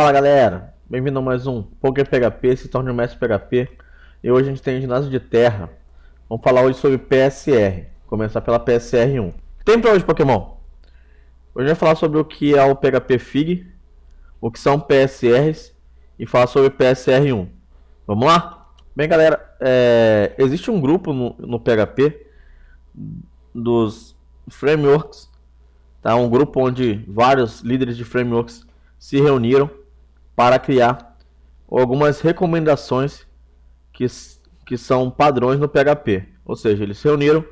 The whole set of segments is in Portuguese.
Fala galera, bem-vindo a mais um Poker PHP, se torne um mestre PHP. E hoje a gente tem ginásio de terra. Vamos falar hoje sobre PSR, começar pela PSR 1. Tem pra hoje, Pokémon? Hoje vai falar sobre o que é o PHP Fig, o que são PSRs e falar sobre o PSR 1. Vamos lá? Bem galera, existe um grupo no PHP dos frameworks, tá? Um grupo onde vários líderes de frameworks se reuniram para criar algumas recomendações que são padrões no PHP. Ou seja, eles se reuniram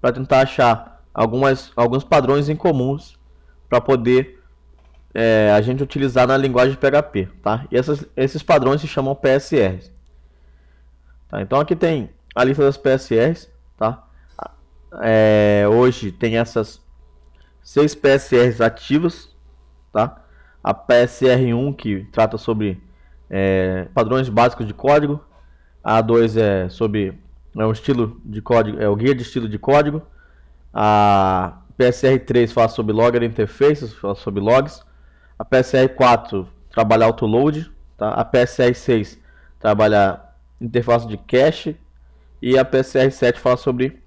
para tentar achar alguns padrões em comuns para poder a gente utilizar na linguagem de PHP. Tá? E esses padrões se chamam PSRs. Tá? Então aqui tem a lista das PSRs. Tá? Hoje tem essas 6 PSRs ativas. Tá? A PSR1 que trata sobre padrões básicos de código. A 2 é sobre o estilo de código, o guia de estilo de código. A PSR3 fala sobre Logger Interfaces, fala sobre logs. A PSR4 trabalha autoload, tá? A PSR6 trabalha interface de cache e a PSR7 fala sobre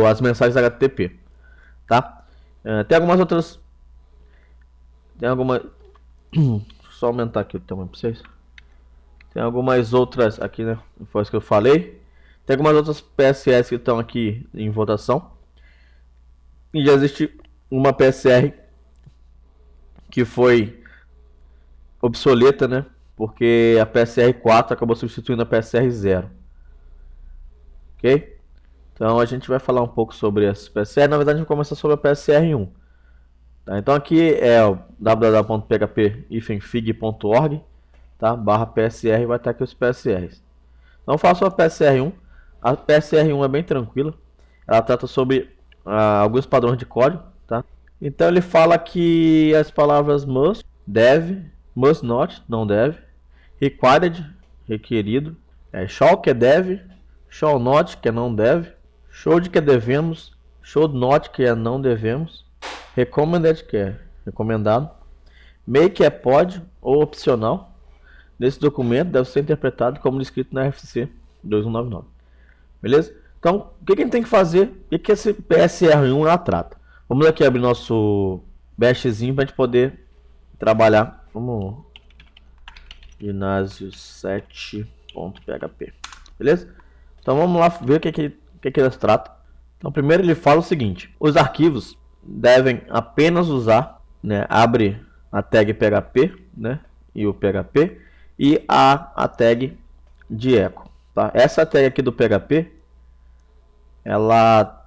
as mensagens HTTP, tá? Tem algumas outras. Só aumentar aqui o tamanho para vocês. Tem algumas outras aqui, né? Foi isso que eu falei. Tem algumas outras PSRs que estão aqui em votação. E já existe uma PSR que foi obsoleta, né? Porque a PSR 4 acabou substituindo a PSR 0. Ok? Então a gente vai falar um pouco sobre essa PSR. Na verdade, a gente vai começar sobre a PSR 1. Tá? Então aqui é o www.php-fig.org, tá? /PSR, vai estar aqui os PSRs. Então faço a PSR 1. A PSR 1 é bem tranquila. Ela trata sobre alguns padrões de código, tá? Então ele fala que as palavras must, deve, must not, não deve, required, requerido, shall, que é deve, shall not, que é não deve, should, que é devemos, should not, que é não devemos, recommended, que é recomendado, may, que é pode ou opcional. Nesse documento deve ser interpretado como descrito na RFC 2199. Beleza? Então, o que a gente tem que fazer? O que esse PSR1 ela trata? Vamos aqui abrir nosso bashzinho para a gente poder trabalhar. Vamos ginásio 7.php. Beleza? Então vamos lá ver o que eles tratam. Então primeiro ele fala o seguinte: os arquivos devem apenas usar, né, abre a tag PHP, né, e o PHP e a tag de echo, tá? Essa tag aqui do PHP, ela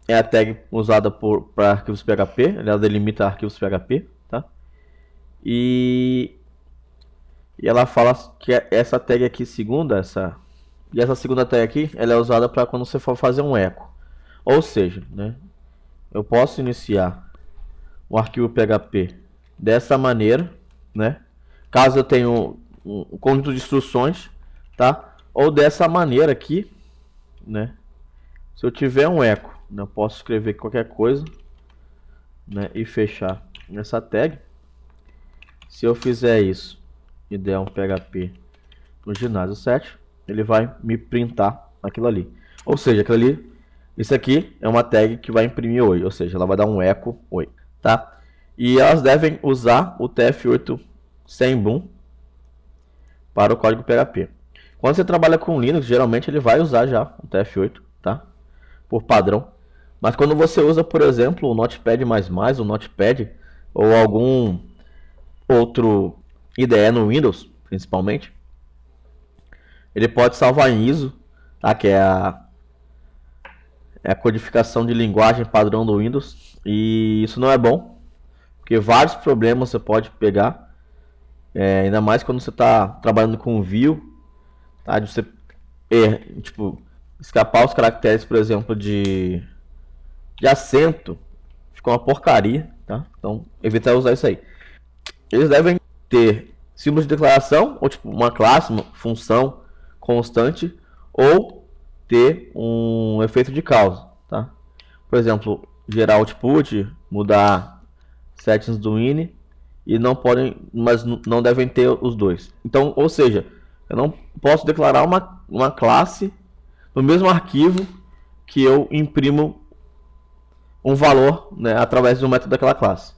é a tag usada para arquivos PHP, ela delimita arquivos PHP, tá? E ela fala que essa tag aqui essa segunda tag aqui, ela é usada para quando você for fazer um echo. Ou seja, né, eu posso iniciar o arquivo PHP dessa maneira, né? Caso eu tenha um conjunto de instruções, tá? Ou dessa maneira aqui, né? Se eu tiver um echo, né, eu posso escrever qualquer coisa, né, e fechar nessa tag. Se eu fizer isso e der um PHP no ginásio 7, ele vai me printar aquilo ali. Ou seja, aquilo ali, isso aqui é uma tag que vai imprimir oi, ou seja, ela vai dar um echo oi, tá? E elas devem usar o TF8 sem boom para o código PHP. Quando você trabalha com Linux, geralmente ele vai usar já o TF8, tá? Por padrão. Mas quando você usa, por exemplo, o Notepad++, o Notepad ou algum outro IDE no Windows, principalmente, ele pode salvar em ISO, tá? Que é a codificação de linguagem padrão do Windows. E isso não é bom, porque vários problemas você pode pegar, ainda mais quando você está trabalhando com view, tá? De você tipo, escapar os caracteres, por exemplo, de acento, fica uma porcaria, tá? Então, evitar usar isso aí. Eles devem ter símbolos de declaração, ou tipo, uma classe, uma função constante, ou ter um efeito de causa, tá? Por exemplo, gerar output, mudar settings do ini e não podem, mas não devem ter os dois. Então, ou seja, eu não posso declarar uma classe no mesmo arquivo que eu imprimo um valor, né, através do método daquela classe.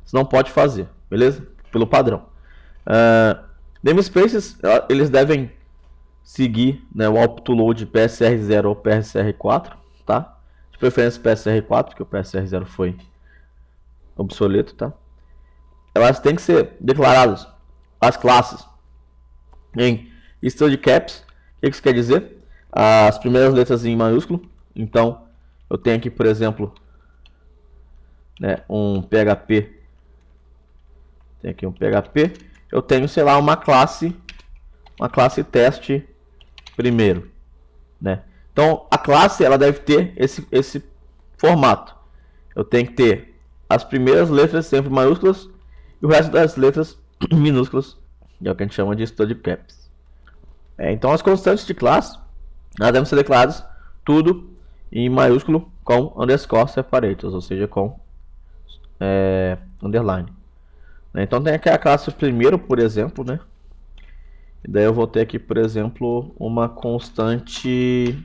Você não pode fazer, beleza? Pelo padrão. Namespaces, eles devem seguir, né, o output to load PSR0 ou PSR4, tá? De preferência PSR4, porque o PSR0 foi obsoleto, tá? Elas têm que ser declaradas, as classes, em std caps. O que isso quer dizer? As primeiras letras em maiúsculo. Então, eu tenho aqui, por exemplo, né, um PHP. Tem aqui um PHP. Eu tenho, sei lá, uma classe teste primeiro, né? Então, a classe ela deve ter esse formato. Eu tenho que ter as primeiras letras sempre maiúsculas e o resto das letras minúsculas, é o que a gente chama de std caps. Então, as constantes de classe elas devem ser declaradas tudo em maiúsculo com underscore separators, ou seja, com underline. Então, tem aqui a classe primeiro, por exemplo, né? E daí eu vou ter aqui, por exemplo, uma constante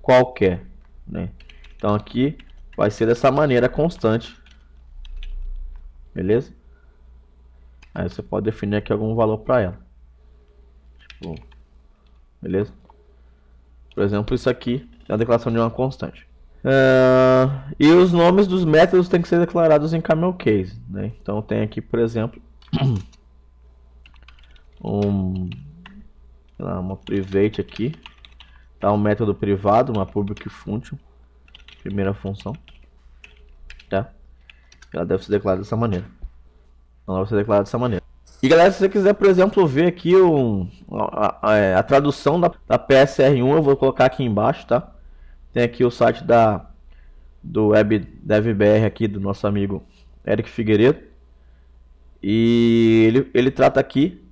qualquer, né? Então aqui vai ser dessa maneira constante, beleza? Aí você pode definir aqui algum valor para ela, tipo, beleza? Por exemplo, isso aqui é a declaração de uma constante. E os nomes dos métodos têm que ser declarados em camel case, né? Então tem aqui, por exemplo, uma private aqui, tá? Um método privado, uma public function, primeira função, tá? Ela deve ser declarada dessa maneira. Ela deve ser declarada dessa maneira. E galera, se você quiser, por exemplo, ver aqui a tradução da PSR1, eu vou colocar aqui embaixo, tá? Tem aqui o site do WebDevBR aqui, do nosso amigo Eric Figueiredo. E ele trata aqui,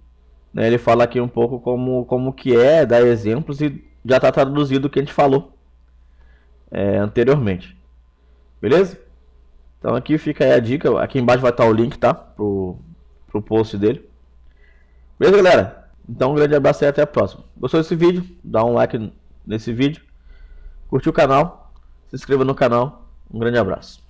né, ele fala aqui um pouco como que é, dá exemplos e já está traduzido o que a gente falou anteriormente. Beleza? Então aqui fica aí a dica, aqui embaixo vai estar o link, tá? Pro post dele. Beleza, galera? Então um grande abraço e até a próxima. Gostou desse vídeo? Dá um like nesse vídeo. Curtiu o canal? Se inscreva no canal. Um grande abraço.